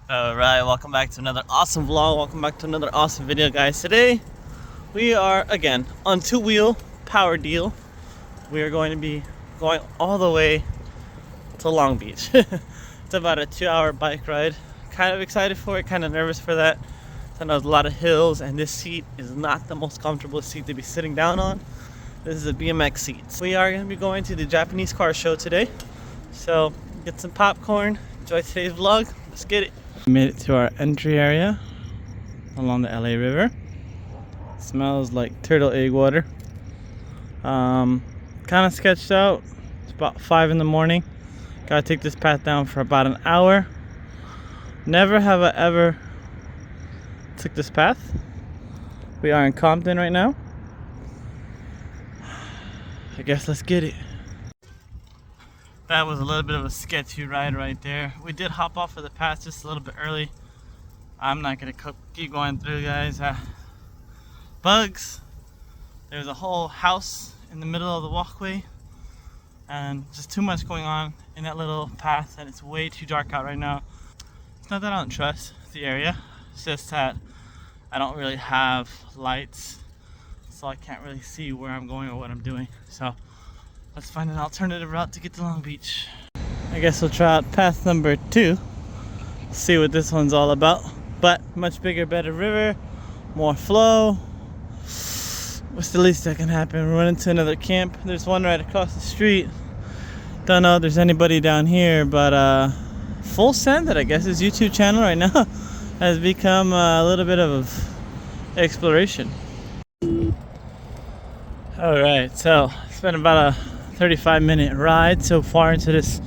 Alright, welcome back to another awesome vlog. Welcome back to another awesome video, guys. Today we are again on two-wheel power deal. We are going to be going all the way to Long Beach. It's about a 2-hour bike ride. Kind of excited for it, kind of nervous for that. I know there's a lot of hills and this seat is not the most comfortable seat to be sitting down on. This is a BMX seat. We are going to be going to the Japanese car show today. So get some popcorn, enjoy today's vlog. Let's get it. We made it to our entry area along the LA River. Smells like turtle egg water. Kind of sketched out. It's about 5 in the morning. Gotta take this path down for about an hour. Never have I ever took this path. We are in Compton right now. I guess let's get it. That was a little bit of a sketchy ride right there. We did hop off of the path just a little bit early. I'm not gonna keep going through, guys. Bugs. There's a whole house in the middle of the walkway and just too much going on in that little path, and it's way too dark out right now. It's not that I don't trust the area, it's just that I don't really have lights, so I can't really see where I'm going or what I'm doing. So let's find an alternative route to get to Long Beach. I guess we'll try out path number 2. See what this one's all about. But much bigger, better river, more flow. What's the least that can happen? We run into another camp. There's one right across the street. Don't know if there's anybody down here, but Full Send, that I guess is YouTube channel right now, has become a little bit of exploration. Alright, so it's been about a 35-minute ride so far into this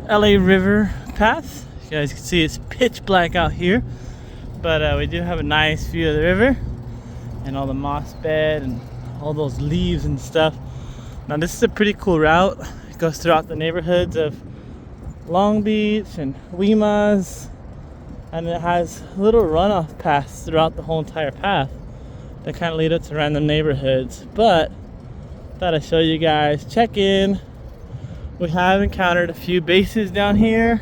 LA River path. You guys can see it's pitch black out here, but we do have a nice view of the river and all the moss bed and all those leaves and stuff. Now this is a pretty cool route. It goes throughout the neighborhoods of Long Beach and Weemas, and it has little runoff paths throughout the whole entire path that kind of lead up to random neighborhoods. But thought I'd show you guys, check in. We have encountered a few bases down here,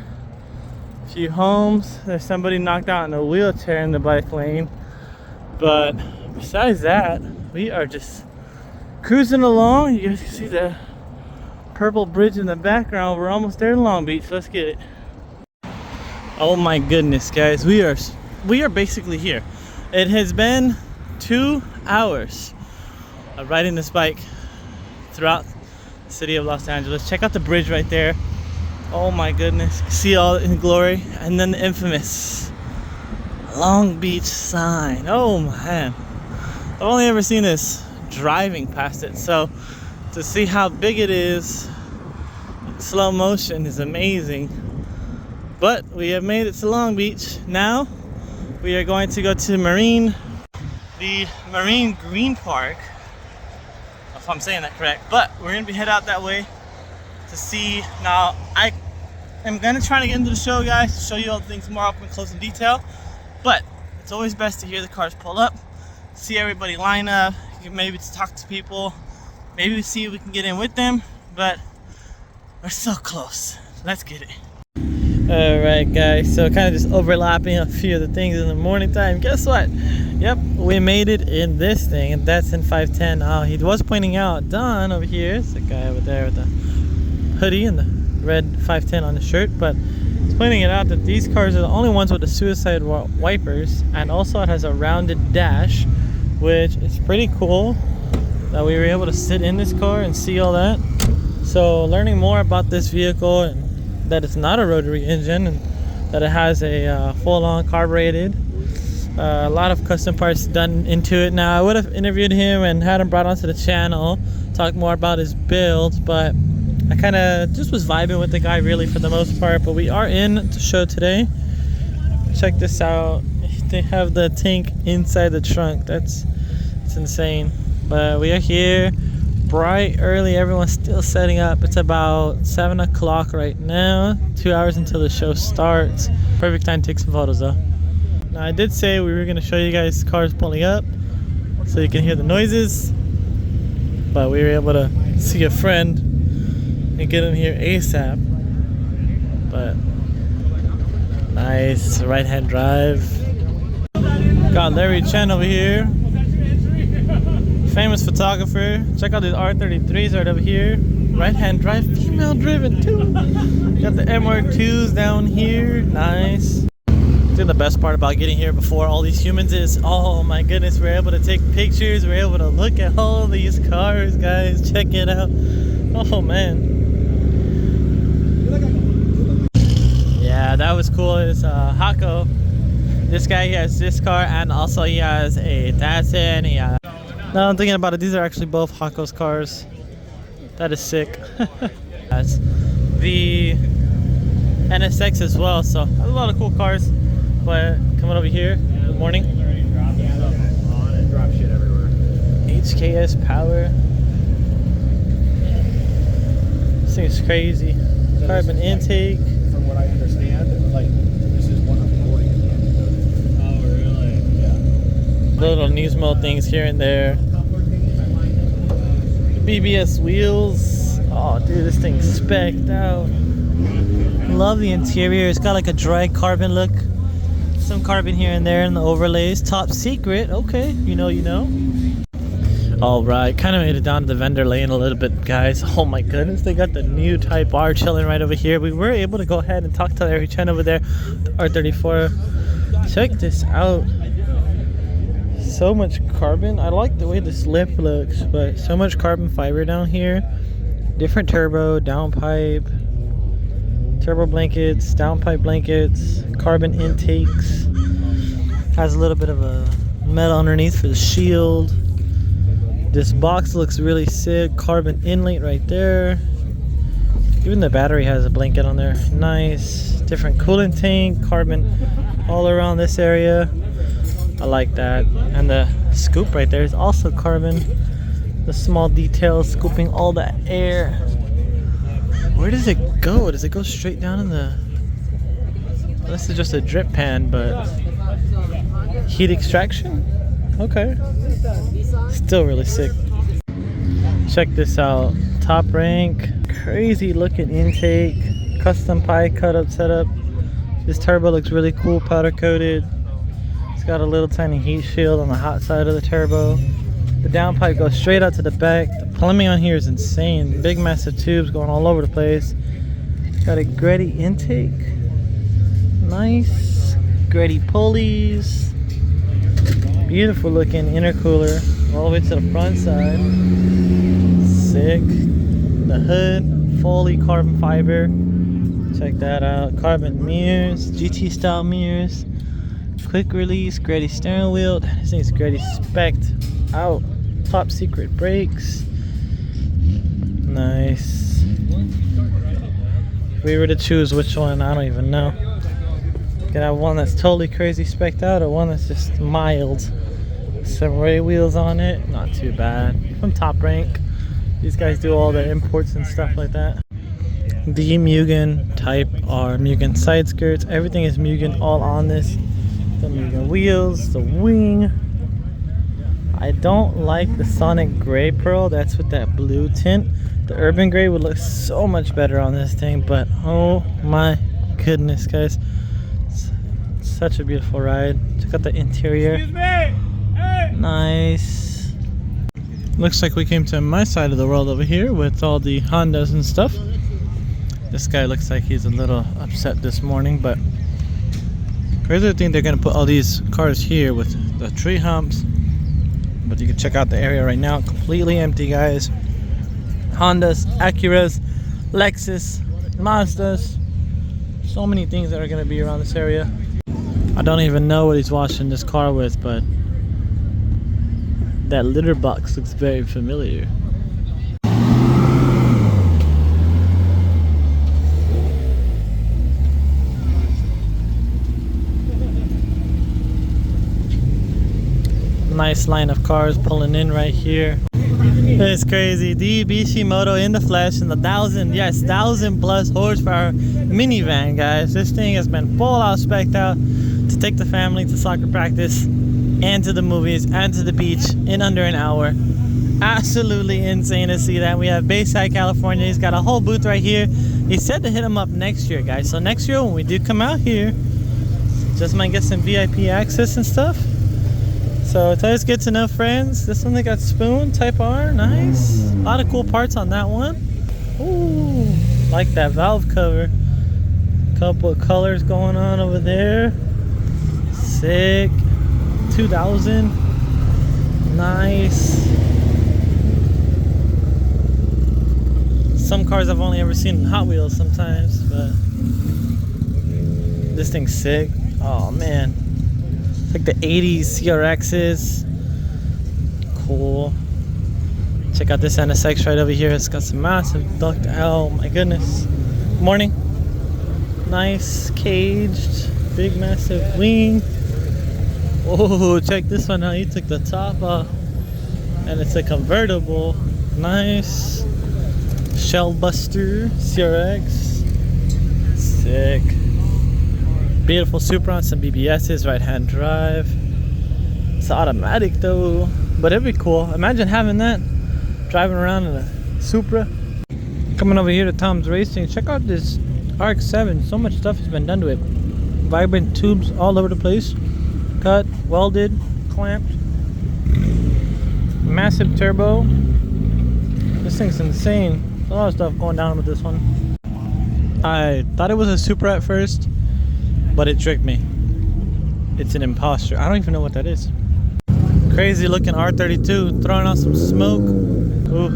a few homes. There's somebody knocked out in a wheelchair in the bike lane, but besides that, we are just cruising along. You guys can see the purple bridge in the background. We're almost there to Long Beach. Let's get it. Oh my goodness, guys, we are basically here. It has been 2 hours of riding this bike throughout the city of Los Angeles. Check out the bridge right there. Oh my goodness, see all in glory. And then the infamous Long Beach sign. Oh man, I've only ever seen this driving past it, so to see how big it is in slow motion is amazing. But we have made it to Long Beach. Now we are going to go to the Marine Green Park, if I'm saying that correct, but we're gonna be head out that way to see. Now I am gonna try to get into the show, guys, to show you all the things more up and close in detail, but it's always best to hear the cars pull up, see everybody line up, maybe to talk to people, maybe see if we can get in with them, but we're so close. Let's get it. Alright, guys, so kind of just overlapping a few of the things in the morning time. Guess what? Yep, we made it in this thing, and that's in 510. He was pointing out Don over here. It's the guy over there with the hoodie and the red 510 on the shirt, but he's pointing it out that these cars are the only ones with the suicide wipers, and also it has a rounded dash, which is pretty cool that we were able to sit in this car and see all that. So learning more about this vehicle, and that it's not a rotary engine, and that it has a full-on carbureted, a lot of custom parts done into it. Now I would have interviewed him and had him brought onto the channel, talk more about his build, but I kind of just was vibing with the guy really for the most part. But we are in the show today. Check this out. They have the tank inside the trunk. It's insane. But we are here bright early. Everyone's still setting up. It's about 7 o'clock right now, 2 hours until the show starts. Perfect time to take some photos though. Now I did say we were going to show you guys cars pulling up so you can hear the noises, but we were able to see a friend and get in here ASAP. But Nice right-hand drive. Got Larry Chen over here. Famous photographer. Check out these R33s right over here. Right-hand drive, female driven too. Got the MR2s down here. Nice. I think the best part about getting here before all these humans is, oh my goodness, we're able to take pictures. We're able to look at all these cars, guys. Check it out. Oh man. Yeah, that was cool. It's Hako. This guy, he has this car, and also he has a Datsun. Now I'm thinking about it, these are actually both Hako's cars. That is sick. That's the NSX as well, so a lot of cool cars. But coming over here, good morning. Drop shit everywhere. HKS power. This thing is crazy. Carbon intake. From what I understand, like this is one of 40 at the end of it. Oh really? Yeah. Little Nismo things here and there. BBS wheels. Oh dude, this thing's specced out. Love the interior. It's got like a dry carbon look. Some carbon here and there in the overlays. Top secret. Okay, you know. All right, kind of made it down to the vendor lane a little bit, guys. Oh my goodness, they got the new Type R chilling right over here. We were able to go ahead and talk to Larry Chen over there, the R34. Check this out. So much carbon. I like the way this lip looks, but so much carbon fiber down here. Different turbo, downpipe, turbo blankets, downpipe blankets, carbon intakes. Has a little bit of a metal underneath for the shield. This box looks really sick. Carbon inlet right there. Even the battery has a blanket on there. Nice. Different coolant tank. Carbon all around this area. I like that. And the scoop right there is also carbon. The small details scooping all that air. Where does it go? Does it go straight down in the... This is just a drip pan, but... Heat extraction? Okay. Still really sick. Check this out. Top rank. Crazy looking intake. Custom pie cut up setup. This turbo looks really cool, powder coated. It's got a little tiny heat shield on the hot side of the turbo. The downpipe goes straight out to the back. The plumbing on here is insane. Big massive tubes going all over the place. Got a Greddy intake. Nice. Greddy pulleys. Beautiful looking intercooler all the way to the front side. Sick. The hood, fully carbon fiber. Check that out. Carbon mirrors, GT style mirrors. Quick release, Greddy steering wheel. This thing's Greddy specced out. Top secret brakes. Nice. If we were to choose which one, I don't even know. You can have one that's totally crazy specced out or one that's just mild. Some ray wheels on it, not too bad. From Top Rank. These guys do all the imports and stuff like that. The Mugen Type R, Mugen side skirts, everything is Mugen all on this. The Mugen wheels, the wing. I don't like the Sonic Gray Pearl, that's with that blue tint. The Urban Gray would look so much better on this thing, but oh my goodness, guys. Such a beautiful ride. Check out the interior. Excuse me. Hey. Nice. Looks like we came to my side of the world over here with all the Hondas and stuff. This guy looks like he's a little upset this morning, but crazy to think they're gonna put all these cars here with the tree humps. But you can check out the area right now, completely empty, guys. Hondas, Acuras, Lexus, Mazdas. So many things that are gonna be around this area. I don't even know what he's washing this car with, but that litter box looks very familiar. Nice line of cars pulling in right here. It's crazy. The Bishimoto in the flesh in the 1,000 plus horsepower minivan, guys. This thing has been full out specced out to take the family to soccer practice and to the movies and to the beach in under an hour. Absolutely insane to see that. We have Bayside, California. He's got a whole booth right here. He said to hit him up next year, guys. So next year when we do come out here, Just might get some VIP access and stuff. So it's always good to know friends. This one they got spoon type R, nice. A lot of cool parts on that one. Ooh, like that valve cover. Couple of colors going on over there. Sick. 2000. Nice. Some cars I've only ever seen in Hot Wheels sometimes, but this thing's sick. Oh man. It's like the 80s CRXs. Cool. Check out this NSX right over here. It's got some massive duct. Oh my goodness. Morning. Nice caged. Big massive wing. Oh, check this one out. He took the top off. And it's a convertible. Nice. Shell Buster CRX. Sick. Beautiful Supra on some BBS's, right hand drive. It's automatic though, but it'd be cool. Imagine having that, driving around in a Supra. Coming over here to Tom's Racing, check out this RX-7. So much stuff has been done to it. Vibrant tubes all over the place. Cut, welded, clamped. Massive turbo. This thing's insane. A lot of stuff going down with this one. I thought it was a Supra at first, but it tricked me. It's an imposter. I don't even know what that is. Crazy looking R32 throwing out some smoke. Ooh.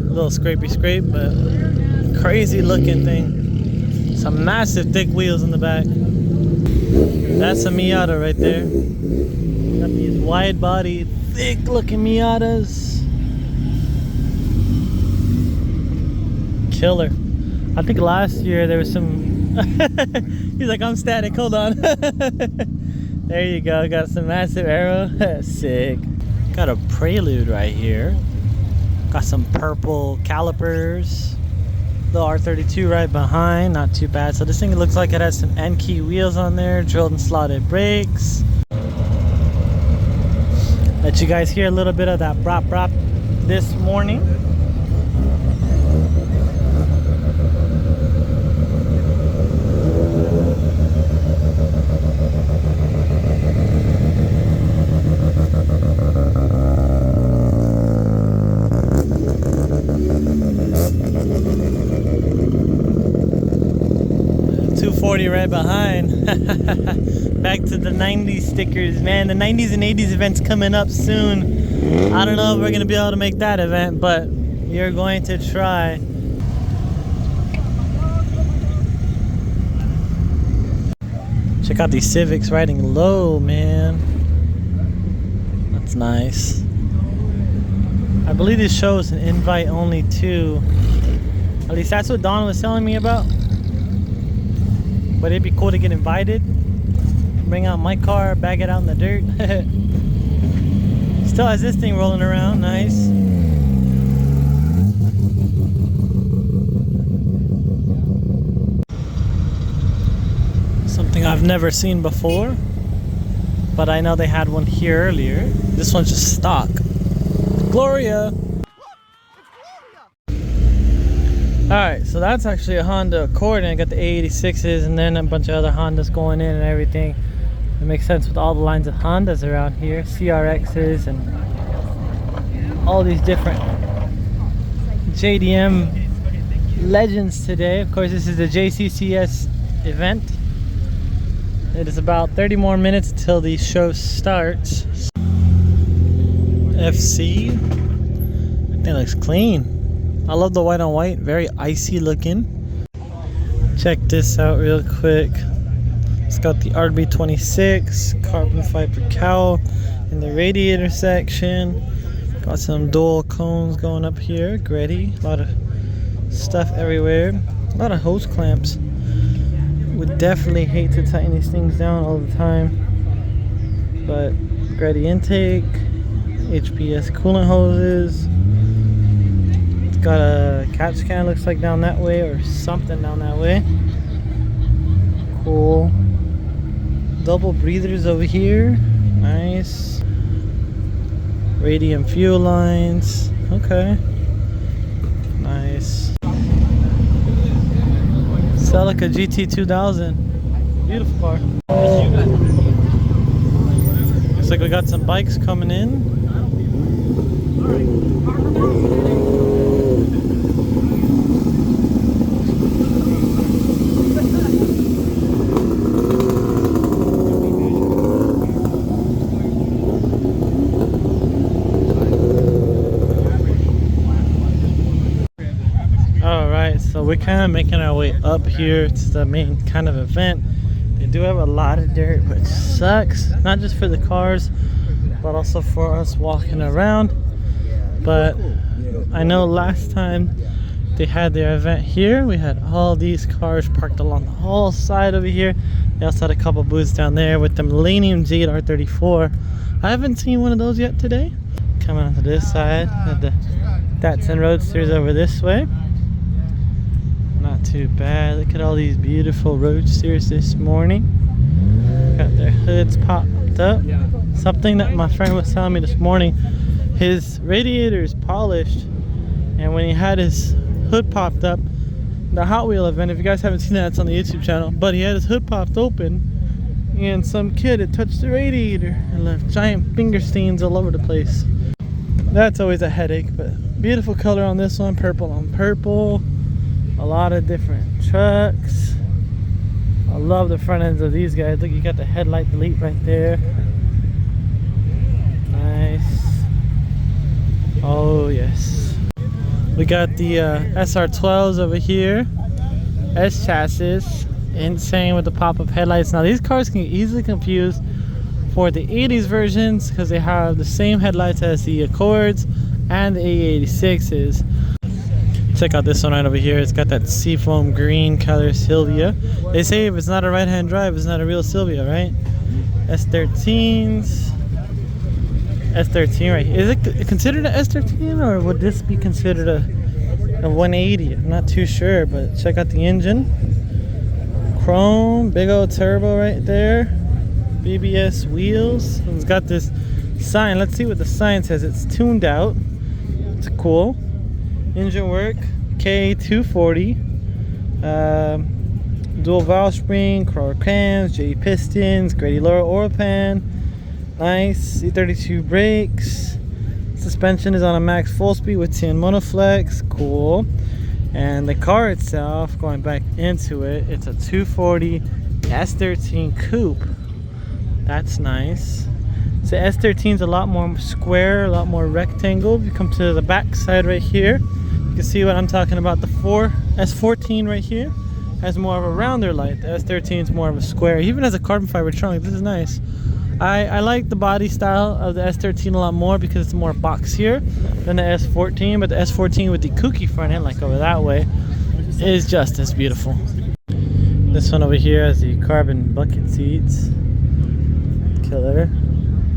A little scrapey scrape, but crazy looking thing. Some massive thick wheels in the back. That's a Miata right there. Got these wide body, thick looking Miatas. Killer. I think last year there was some he's like, I'm static, hold on. There you go, got some massive arrow. Sick. Got a Prelude right here. Got some purple calipers. The R32 right behind, not too bad. So this thing looks like it has some N-key wheels on there, drilled and slotted brakes. Let you guys hear a little bit of that brop brop this morning. 240 right behind. Back to the 90s stickers, man. The 90s and 80s event's coming up soon. I don't know if we're gonna be able to make that event, but we're going to try. Check out these Civics riding low, man. That's nice. I believe this show is an invite only too. At least that's what Don was telling me about. But it'd be cool to get invited. Bring out my car, bag it out in the dirt. Still has this thing rolling around, nice. Something I've never seen before, but I know they had one here earlier. This one's just stock. Gloria! Alright, so that's actually a Honda Accord, and I got the A86s and then a bunch of other Hondas going in and everything. It makes sense with all the lines of Hondas around here, CRXs and all these different JDM legends today. Of course, this is the Jccs event. It is about 30 more minutes till the show starts. FC, that looks clean. I love the white on white, very icy looking. Check this out real quick. It's got the RB26 carbon fiber cowl in the radiator section. Got some dual cones going up here, gritty. A lot of stuff everywhere. A lot of hose clamps. Would definitely hate to tighten these things down all the time. But gritty intake, HPS coolant hoses. Got a CAT scan, looks like down that way, or something down that way. Cool. Double breathers over here. Nice. Radium fuel lines. Okay. Nice. Celica GT2000. Beautiful car. Looks like we got some bikes coming in. Alright, so we're kind of making our way up here to the main kind of event. They do have a lot of dirt, which sucks. Not just for the cars, but also for us walking around. But I know last time they had their event here, we had all these cars parked along the whole side over here. They also had a couple booths down there with the Millennium Jade R34. I haven't seen one of those yet today. Coming onto this side, had the Datsun Roadsters over this way. Not too bad. Look at all these beautiful Roadsters this morning. Got their hoods popped up. Something that my friend was telling me this morning, his radiator is polished, and when he had his hood popped up, the Hot Wheel event, if you guys haven't seen that, it's on the YouTube channel, but he had his hood popped open and some kid had touched the radiator and left giant finger stains all over the place. That's always a headache. But beautiful color on this one, purple on purple. A lot of different trucks. I love the front ends of these guys. Look, you got the headlight delete right there. Nice. Oh yes. We got the SR12s over here. S chassis. Insane with the pop-up headlights. Now these cars can get easily confused for the 80s versions because they have the same headlights as the Accords and the A86s. Check out this one right over here. It's got that seafoam green color Silvia. They say if it's not a right-hand drive, it's not a real Silvia, right? S13s. S13 right here. Is it considered an S13 or would this be considered a 180? I'm not too sure, but check out the engine. Chrome, big old turbo right there. BBS wheels. It's got this sign. Let's see what the sign says. It's tuned out. It's cool. Engine work, K240, dual valve spring, crawler cams, J pistons, Grady Laura oil pan, nice. C32 brakes, suspension is on a max full speed with 10 monoflex, cool. And the car itself, going back into it, it's a 240 S13 coupe. That's nice. So S13 is a lot more square, a lot more rectangle. If you come to the back side right here, you can see what I'm talking about. The S14 right here has more of a rounder light. The S13 is more of a square. Even has a carbon fiber trunk. This is nice. I like the body style of the S13 a lot more because it's more boxier than the S14. But the S14 with the kooky front end, like over that way, is just as beautiful. This one over here has the carbon bucket seats. Killer.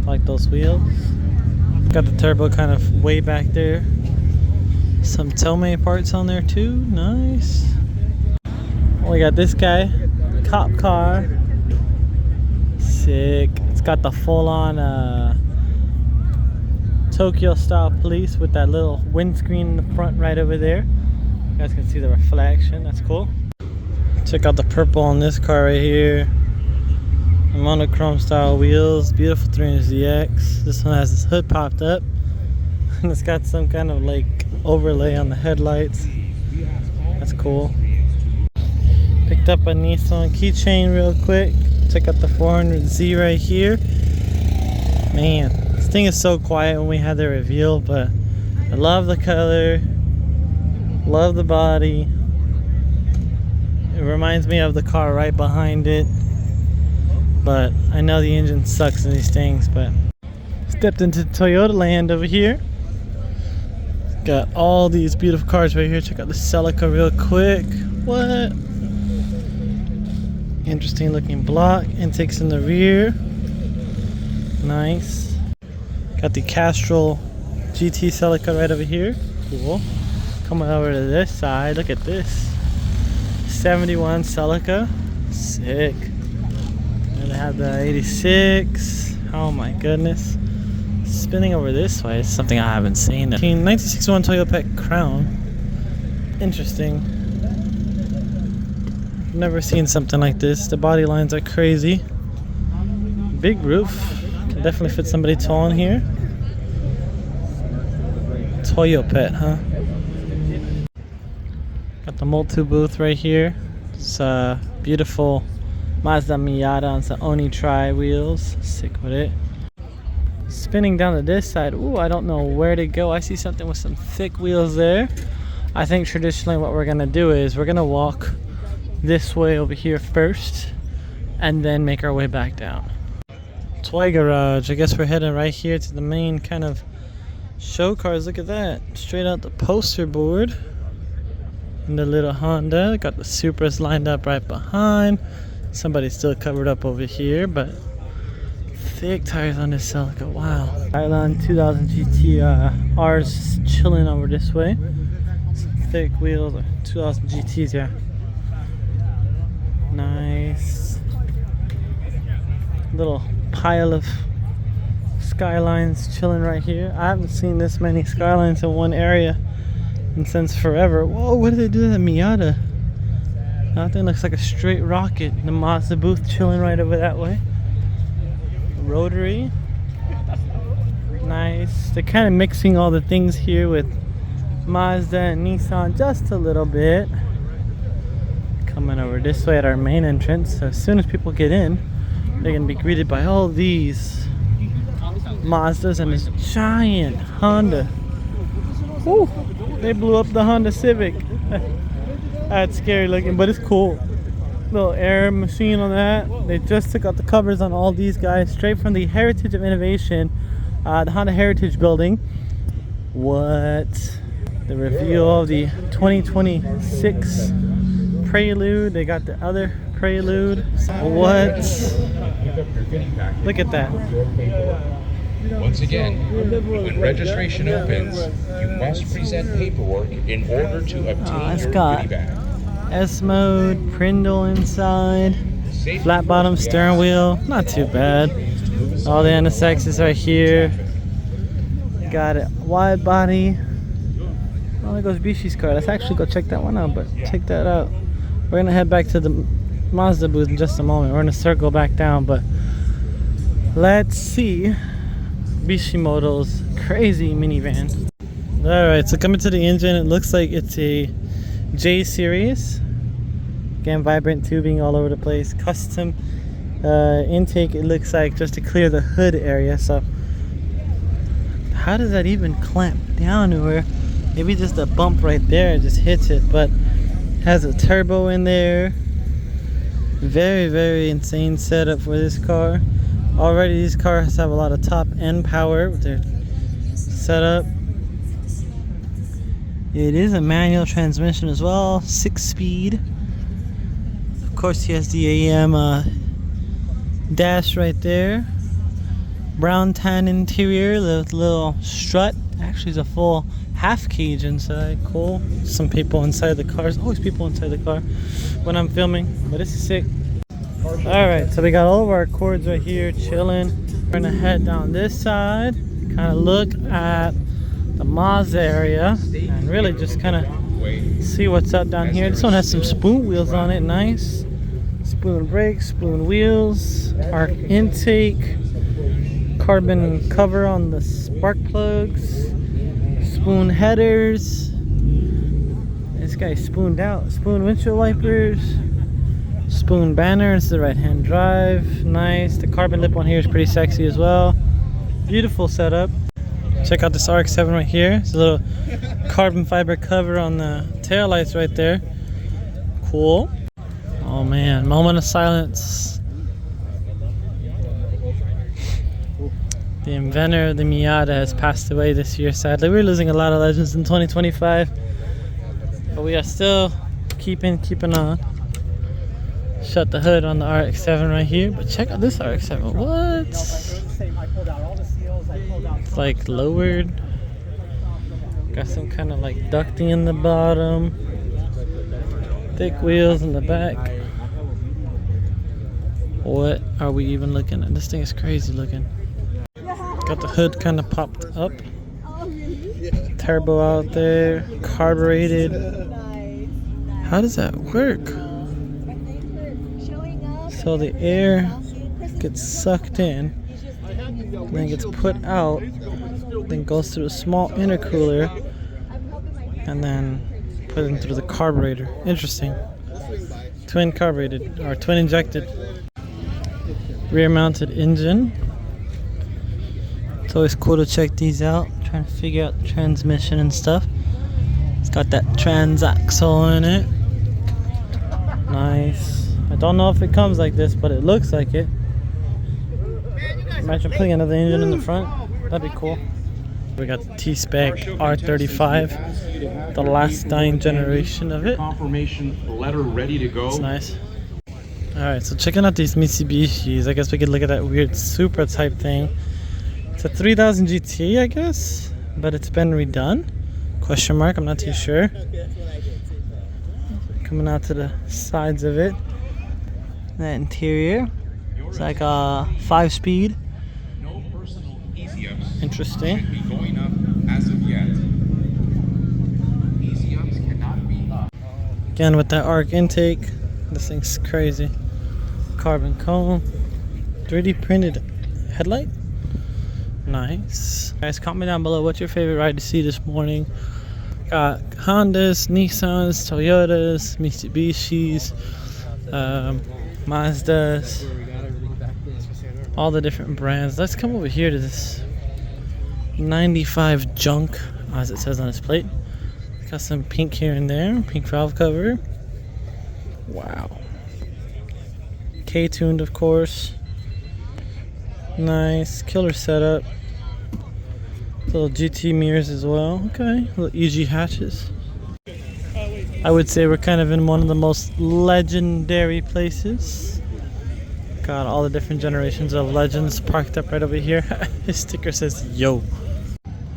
Like those wheels. Got the turbo kind of way back there. Some Tomei parts on there too. Nice. We got this guy, cop car. Sick. It's got the full-on Tokyo style police with that little windscreen in the front right over there. You guys can see the reflection. That's cool. Check out the purple on this car right here. Monochrome style wheels. Beautiful 300ZX. This one has its hood popped up. And it's got some kind of like overlay on the headlights. That's cool. Picked up a Nissan keychain real quick. Check out the 400Z right here. Man, this thing is so quiet when we had the reveal, but I love the color. Love the body. It reminds me of the car right behind it. But I know the engine sucks in these things, but stepped into Toyota land over here. Got all these beautiful cars right here. Check out the Celica real quick. What? Interesting looking block. Intakes in the rear. Nice. Got the Castrol GT Celica right over here. Cool. Coming over to this side. Look at this. 71 Celica. Sick. And they have the 86. Oh my goodness. Spinning over this way is something I haven't seen. 1961 Toyota Crown. Interesting. Never seen something like this. The body lines are crazy. Big roof. Can definitely fit somebody tall in here. Toyo pet, huh? Got the multi booth right here. It's beautiful Mazda Miata on some Oni tri wheels. Sick with it. Spinning down to this side. Ooh, I don't know where to go. I see something with some thick wheels there. I think traditionally what we're gonna do is we're gonna walk this way over here first and then make our way back down. Toy garage. I guess we're heading right here to the main kind of show cars. Look at that. Straight out the poster board. And the little Honda. Got the Supras lined up right behind. Somebody's still covered up over here, but thick tires on this Celica. Wow. Island 2000 GT R's chilling over this way. Some thick wheels. 2000 GTs, yeah. Nice. Little pile of Skylines chilling right here. I haven't seen this many Skylines in one area and since forever. Whoa, what did they do to that Miata? That thing looks like a straight rocket. The Mazda booth chilling right over that way. Rotary. Nice. They're kind of mixing all the things here with Mazda and Nissan just a little bit. Coming over this way at our main entrance. So as soon as people get in, they're going to be greeted by all these Mazdas and this giant Honda. Woo! They blew up the Honda Civic. That's scary looking, but it's cool. Little air machine on that. They just took out the covers on all these guys straight from the Heritage of Innovation, the Honda Heritage Building. What? The reveal of the 2026 Prelude. They got the other Prelude. What? Look at that. Once again, when registration opens, you must present paperwork in order to obtain your goodie bag. S mode, Prindle inside, flat bottom steering wheel, not too bad. All the NSXs are here. Got it, wide body. Oh, there goes Bishi's car. Let's actually go check that one out, but check that out. We're gonna head back to the Mazda booth in just a moment. We're gonna circle back down, but let's see Bishimoto's crazy minivan. Alright, so coming to the engine, it looks like it's a J-Series. Again, vibrant tubing all over the place. Custom intake, it looks like, just to clear the hood area. So how does that even clamp down to where maybe just a bump right there just hits it, but has a turbo in there. Very, very insane setup for this car. Already these cars have a lot of top end power with their setup. It is a manual transmission as well, 6-speed. Of course, he has the AM dash right there. Brown tan interior, the little strut. Actually, it's a full half cage inside. Cool. Some people inside the car. There's always people inside the car when I'm filming, but this is sick. Alright, so we got all of our cords right here chilling. We're gonna head down this side, kind of look at the Mazda area, and really just kind of see what's up down here. This one has some spoon wheels on it, nice. Spoon brakes, spoon wheels, arc intake, carbon cover on the spark plugs, spoon headers. This guy's spooned out, spoon windshield wipers. Spoon banners, the right hand drive, nice. The carbon lip one here is pretty sexy as well. Beautiful setup. Check out this RX-7 right here. It's a little carbon fiber cover on the taillights right there. Cool. Oh man, moment of silence. The inventor of the Miata has passed away this year, sadly. We're losing a lot of legends in 2025, but we are still keeping on. Shut the hood on the RX-7 right here, but check out this RX-7. What? It's like lowered. Got some kind of like ducting in the bottom. Thick wheels in the back. What are we even looking at? This thing is crazy looking. Got the hood kind of popped up. Turbo out there. Carbureted. How does that work? So the air gets sucked in, then gets put out, then goes through a small intercooler, and then put in through the carburetor. Interesting. Twin carbureted or twin injected. Rear mounted engine. It's always cool to check these out. Trying to figure out the transmission and stuff. It's got that transaxle in it. Nice. I don't know if it comes like this, but it looks like it. Imagine putting another engine in the front. That'd be cool. We got the T-Spec R35, the last dying generation of it. Confirmation letter ready to go. It's nice. Alright, so checking out these Mitsubishis. I guess we could look at that weird Supra type thing. It's a 3000 GT, I guess, but it's been redone. Question mark, I'm not too sure. Coming out to the sides of it. That interior. It's like a 5-speed. Interesting. Going up as of yet. Easy ups cannot be up. Again with that arc intake. This thing's crazy. Carbon cone. 3D printed headlight. Nice. Guys, comment down below what's your favorite ride to see this morning. Got Hondas, Nissans, Toyotas, Mitsubishis, Mazdas, all the different brands. Let's come over here to this 95 junk, as it says on its plate. Got some pink here and there, pink valve cover. Wow. K-tuned, of course. Nice, killer setup. Little GT mirrors as well. Okay, little EG hatches. I would say we're kind of in one of the most legendary places. Got all the different generations of legends parked up right over here. His sticker says yo.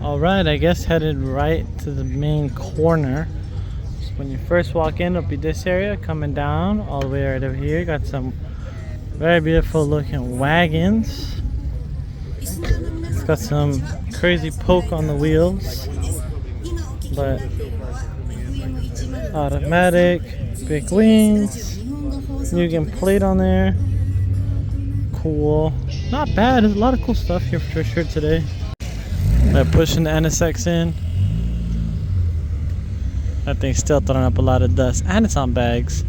Alright, I guess headed right to the main corner. So when you first walk in, it'll be this area. Coming down all the way right over here. Got some very beautiful looking wagons. It's got some crazy poke on the wheels, but automatic, big wings, Mugen plate on there. Cool, not bad. There's a lot of cool stuff here for sure today. Pushing the NSX in. That thing's still throwing up a lot of dust, and it's on bags.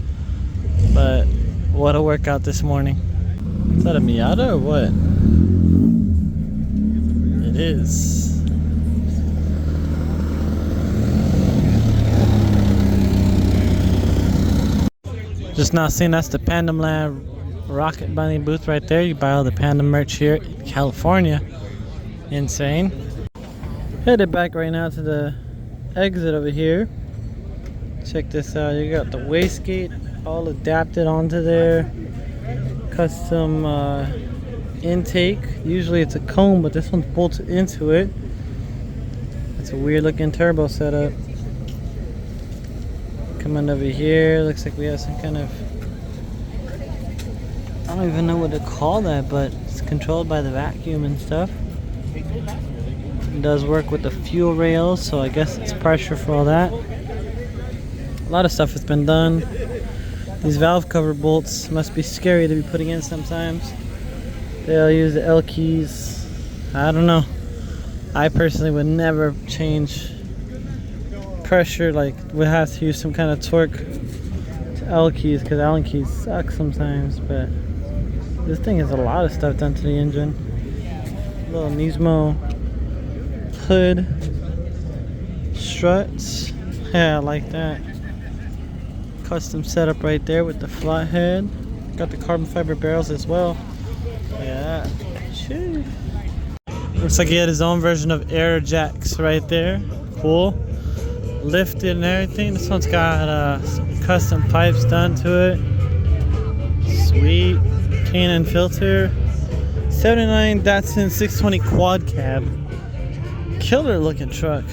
But what a workout this morning. Is that a Miata or what? It is. Just now seeing that's the Pandem Land Rocket Bunny booth right there. You buy all the Pandem merch here in California. Insane. Headed back right now to the exit over here. Check this out. You got the wastegate all adapted onto there. Custom intake. Usually it's a cone, but this one's bolted into it. It's a weird looking turbo setup. Coming over here, looks like we have some kind of, I don't even know what to call that, but it's controlled by the vacuum and stuff. It does work with the fuel rails, so I guess it's pressure for all that. A lot of stuff has been done. These valve cover bolts must be scary to be putting in sometimes. They'll use the L keys. I don't know. I personally would never change pressure, like would have to use some kind of torque to L keys because Allen keys suck sometimes, but this thing has a lot of stuff done to the engine. Little Nismo hood, struts. Yeah, I like that. Custom setup right there with the flathead. Got the carbon fiber barrels as well. Yeah, sure. Looks like he had his own version of air jacks right there. Cool. Lifted and everything. This one's got some custom pipes done to it. Sweet. Canon filter. 79 Datsun 620 quad cab. Killer looking truck.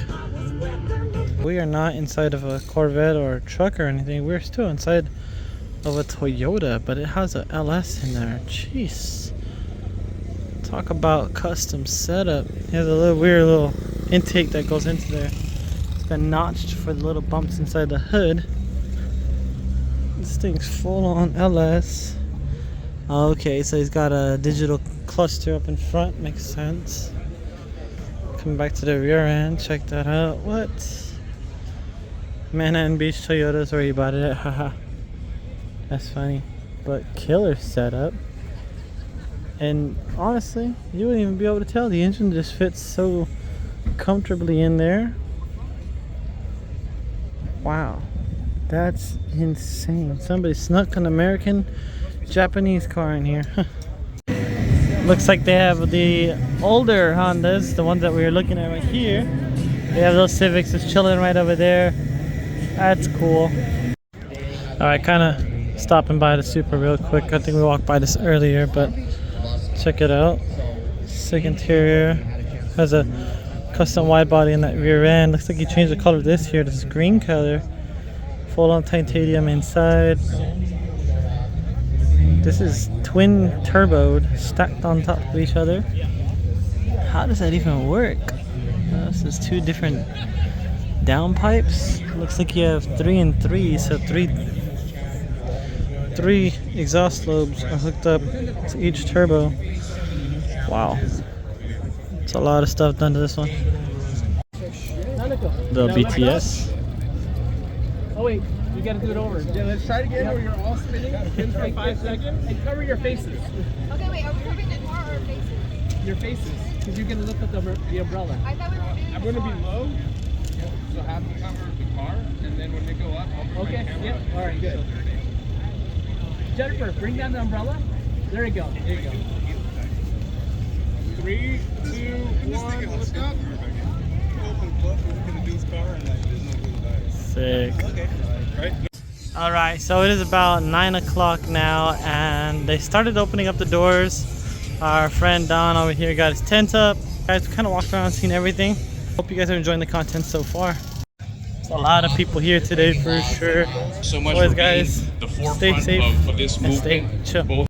We are not inside of a Corvette or a truck or anything. We're still inside of a Toyota, but it has a LS in there. Jeez. Talk about custom setup. It has a little weird little intake that goes into there. It's been notched for the little bumps inside the hood. This thing's full on LS. Okay, so he's got a digital cluster up in front. Makes sense. Coming back to the rear end. Check that out. What? Manhattan Beach Toyota's where he bought it at. Haha. That's funny. But killer setup. And honestly, you wouldn't even be able to tell. The engine just fits so comfortably in there. Wow. That's insane. Somebody snuck an American Japanese car in here. Looks like they have the older Hondas, the ones that we were looking at right here. They have those Civics just chilling right over there. That's cool. Alright, kind of stopping by the Supra real quick. I think we walked by this earlier, but check it out. Sick interior. Has a custom wide body in that rear end. Looks like he changed the color of this here. This is green color. Full on titanium inside. This is twin turboed, stacked on top of each other. How does that even work? This is two different downpipes. Looks like you have 3 and 3, so three exhaust lobes are hooked up to each turbo. Wow, it's a lot of stuff done to this one. The BTS. Oh wait, you gotta do it over. Yeah, let's try it again where you're all spinning. Spin for 5 seconds and cover your faces. Okay, wait, are we covering the car or faces? Your faces, because you're gonna lift up the umbrella. I thought we were doing I'm gonna be low, so have you cover the car, and then when they go up, I'll bring my camera. Yep. All right, good. Jennifer, bring down the umbrella. There you go. There you go. 3, 2, 1. Let's go. Sick. Alright, so it is about 9 o'clock now, and they started opening up the doors. Our friend Don over here got his tent up. Guys, we kind of walked around, seen everything. Hope you guys are enjoying the content so far. There's a lot of people here today for sure. So much Always, for guys, being the stay forefront safe of this and stay movement, chill. both